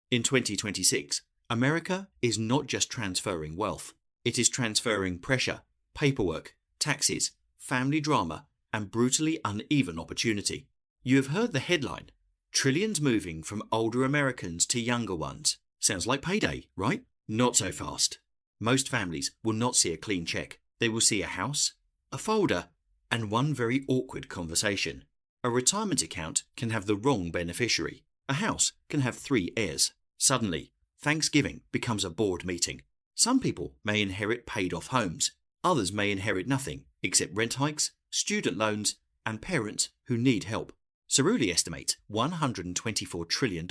In 2026, America is not just transferring wealth, it is transferring pressure, paperwork, taxes, family drama, and brutally uneven opportunity. You have heard the headline, "Trillions moving from older Americans to younger ones." Sounds like payday, right? Not so fast. Most families will not see a clean check. They will see a house, a folder, and one very awkward conversation. A retirement account can have the wrong beneficiary. A house can have 3 heirs. Suddenly, Thanksgiving becomes a board meeting. Some people may inherit paid-off homes. Others may inherit nothing except rent hikes, student loans, and parents who need help. Cerulli estimates $124 trillion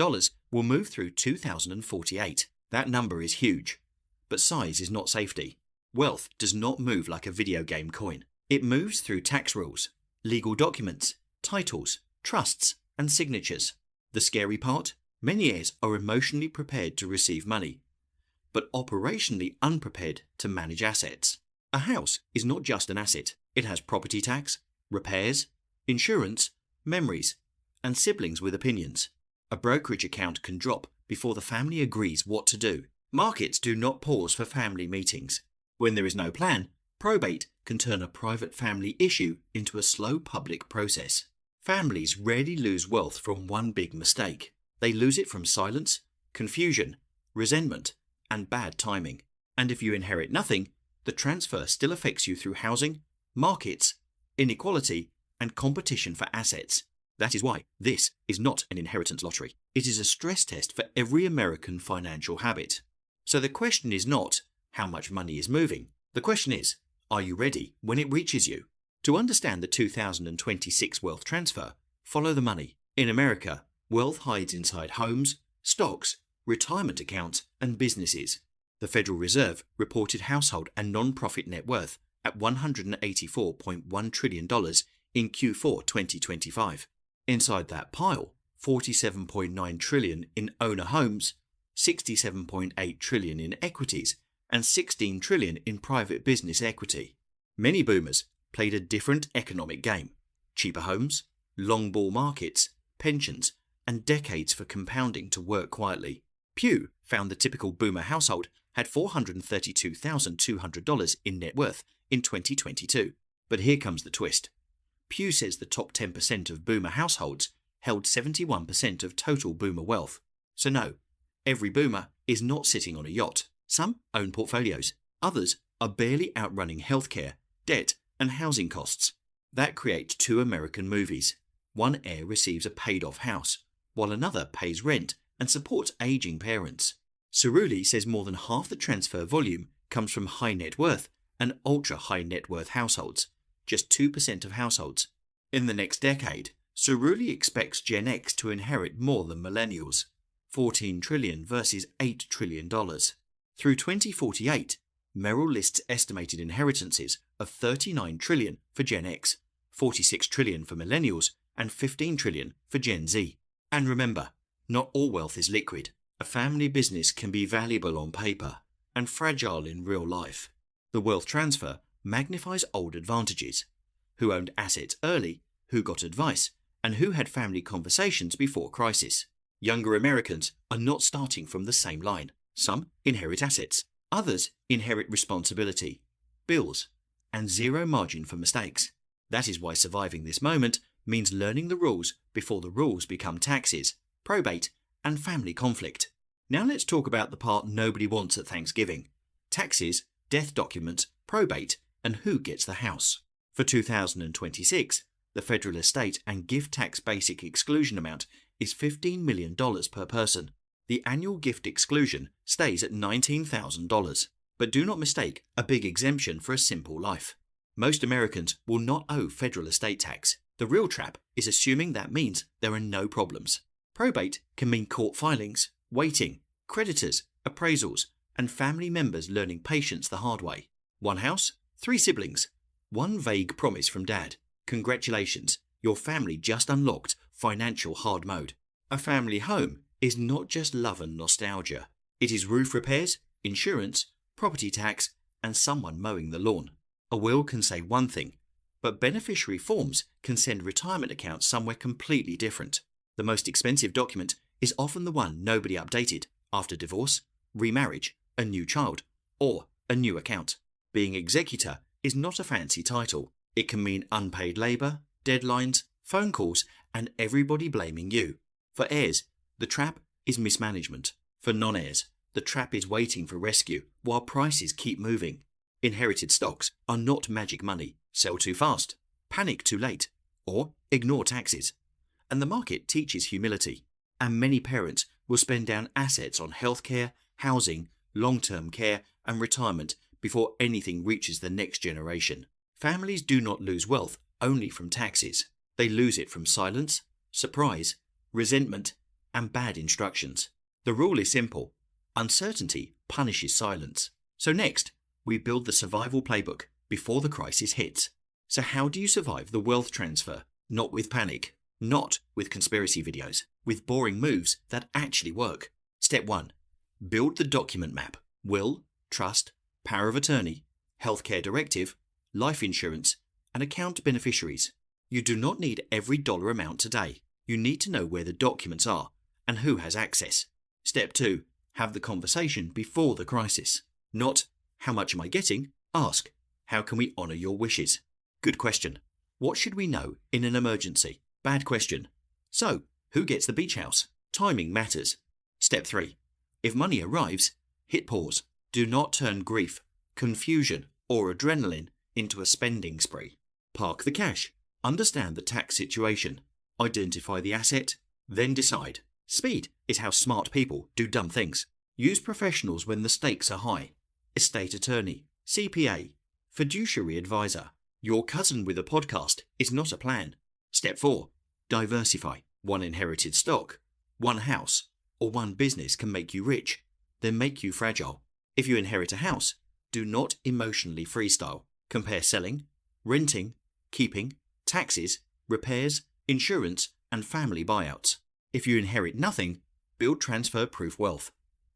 will move through 2048. That number is huge. But size is not safety. Wealth does not move like a video game coin. It moves through tax rules, legal documents, titles, trusts, and signatures. The scary part? Many heirs are emotionally prepared to receive money, but operationally unprepared to manage assets. A house is not just an asset. It has property tax, repairs, insurance, memories, and siblings with opinions. A brokerage account can drop before the family agrees what to do. Markets do not pause for family meetings. When there is no plan, probate can turn a private family issue into a slow public process. Families rarely lose wealth from one big mistake. They lose it from silence, confusion, resentment, and bad timing. And if you inherit nothing, the transfer still affects you through housing, markets, inequality, and competition for assets. That is why this is not an inheritance lottery. It is a stress test for every American financial habit. So the question is not how much money is moving. The question is, are you ready when it reaches you? To understand the 2026 wealth transfer, follow the money. In America, wealth hides inside homes, stocks, retirement accounts, and businesses. The Federal Reserve reported household and non-profit net worth at $184.1 trillion in Q4 2025. Inside that pile, $47.9 trillion in owner homes, $67.8 trillion in equities, and $16 trillion in private business equity. Many boomers played a different economic game: cheaper homes, long bull markets, pensions, and decades for compounding to work quietly. Pew found the typical boomer household had $432,200 in net worth in 2022. But here comes the twist. Pew says the top 10% of boomer households held 71% of total boomer wealth. So no, every boomer is not sitting on a yacht. Some own portfolios. Others are barely outrunning healthcare, debt, and housing costs. That creates 2 American movies. One heir receives a paid-off house, while another pays rent and supports aging parents. Cerulli says more than half the transfer volume comes from high net worth and ultra-high net worth households, just 2% of households. In the next decade, Cerulli expects Gen X to inherit more than millennials, $14 trillion versus $8 trillion. Through 2048, Merrill lists estimated inheritances of $39 trillion for Gen X, $46 trillion for millennials, and $15 trillion for Gen Z. And remember, not all wealth is liquid. A family business can be valuable on paper and fragile in real life. The wealth transfer magnifies old advantages: who owned assets early, who got advice, and who had family conversations before crisis. Younger Americans are not starting from the same line. Some inherit assets, others inherit responsibility, bills, and zero margin for mistakes. That is why surviving this moment means learning the rules before the rules become taxes, probate, and family conflict. Now let's talk about the part nobody wants at Thanksgiving: taxes, death documents, probate, and who gets the house. For 2026, the federal estate and gift tax basic exclusion amount is $15 million per person. The annual gift exclusion stays at $19,000. But do not mistake a big exemption for a simple life. Most Americans will not owe federal estate tax. The real trap is assuming that means there are no problems. Probate can mean court filings, waiting, creditors, appraisals, and family members learning patience the hard way. One house, 3 siblings. One vague promise from dad: congratulations, your family just unlocked financial hard mode. A family home is not just love and nostalgia. It is roof repairs, insurance, property tax, and someone mowing the lawn. A will can say one thing, but beneficiary forms can send retirement accounts somewhere completely different. The most expensive document is often the one nobody updated after divorce, remarriage, a new child, or a new account. Being executor is not a fancy title. It can mean unpaid labor, deadlines, phone calls, and everybody blaming you. For heirs, the trap is mismanagement. For non-heirs, the trap is waiting for rescue while prices keep moving. Inherited stocks are not magic money. Sell too fast, panic too late, or ignore taxes. And the market teaches humility. And many parents will spend down assets on healthcare, housing, long-term care, and retirement before anything reaches the next generation. Families do not lose wealth only from taxes. They lose it from silence, surprise, resentment, and bad instructions. The rule is simple. Uncertainty punishes silence. So next, we build the survival playbook before the crisis hits. So how do you survive the wealth transfer? Not with panic, not with conspiracy videos, with boring moves that actually work. Step 1. Build the document map. Will, trust, power of attorney, healthcare directive, life insurance, and account beneficiaries. You do not need every dollar amount today. You need to know where the documents are and who has access. Step 2. Have the conversation before the crisis. Not, how much am I getting? Ask, how can we honor your wishes? Good question. What should we know in an emergency? Bad question. So, who gets the beach house? Timing matters. Step 3. If money arrives, hit pause. Do not turn grief, confusion, or adrenaline into a spending spree. Park the cash. Understand the tax situation. Identify the asset, then decide. Speed is how smart people do dumb things. Use professionals when the stakes are high. Estate attorney, CPA, fiduciary advisor. Your cousin with a podcast is not a plan. Step 4. Diversify. One inherited stock, one house, or one business can make you rich, then make you fragile. If you inherit a house, do not emotionally freestyle. Compare selling, renting, keeping, taxes, repairs, insurance, and family buyouts. If you inherit nothing, build transfer-proof wealth.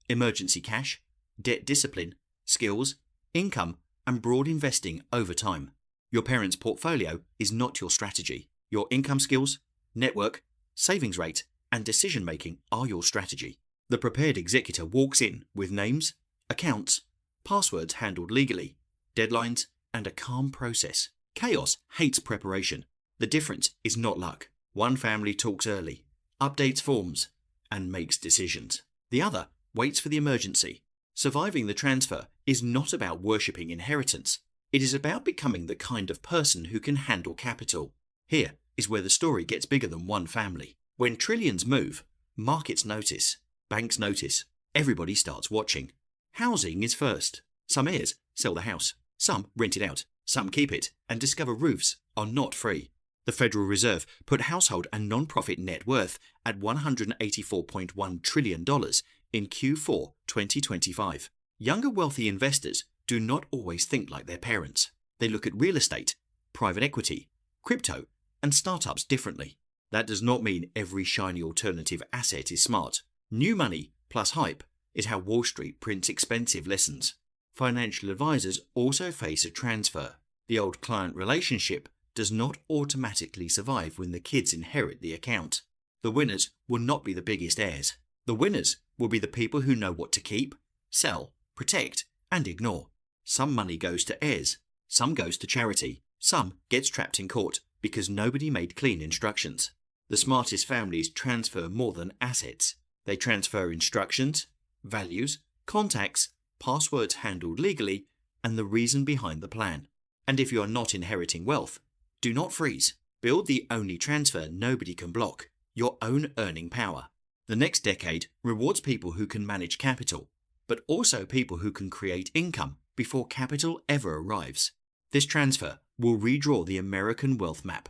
Emergency cash, debt discipline, skills, income, and broad investing over time. Your parents' portfolio is not your strategy. Your income skills, network, savings rate, and decision-making are your strategy. The prepared executor walks in with names, accounts, passwords handled legally, deadlines, and a calm process. Chaos hates preparation. The difference is not luck. One family talks early, updates forms, and makes decisions. The other waits for the emergency. Surviving the transfer is not about worshipping inheritance. It is about becoming the kind of person who can handle capital. Here is where the story gets bigger than one family. When trillions move, markets notice, banks notice, everybody starts watching. Housing is first. Some heirs sell the house, some rent it out, some keep it and discover roofs are not free. The Federal Reserve put household and non-profit net worth at $184.1 trillion in Q4 2025. Younger wealthy investors do not always think like their parents. They look at real estate, private equity, crypto, and startups differently. That does not mean every shiny alternative asset is smart. New money plus hype is how Wall Street prints expensive lessons. Financial advisors also face a transfer. The old client relationship does not automatically survive when the kids inherit the account. The winners will not be the biggest heirs. The winners will be the people who know what to keep, sell, protect, and ignore. Some money goes to heirs, some goes to charity, some gets trapped in court because nobody made clean instructions. The smartest families transfer more than assets. They transfer instructions, values, contacts, passwords handled legally, and the reason behind the plan. And if you are not inheriting wealth, do not freeze. Build the only transfer nobody can block, your own earning power. The next decade rewards people who can manage capital, but also people who can create income before capital ever arrives. This transfer will redraw the American wealth map.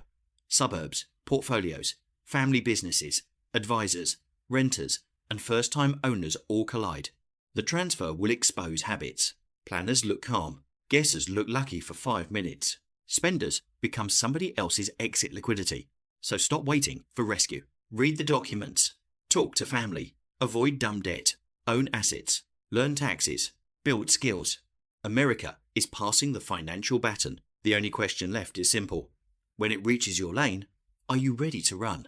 Suburbs, portfolios, family businesses, advisors, renters, and first-time owners all collide. The transfer will expose habits. Planners look calm. Guessers look lucky for 5 minutes. Spenders become somebody else's exit liquidity. So stop waiting for rescue. Read the documents. Talk to family. Avoid dumb debt. Own assets. Learn taxes. Build skills. America is passing the financial baton. The only question left is simple. When it reaches your lane, are you ready to run?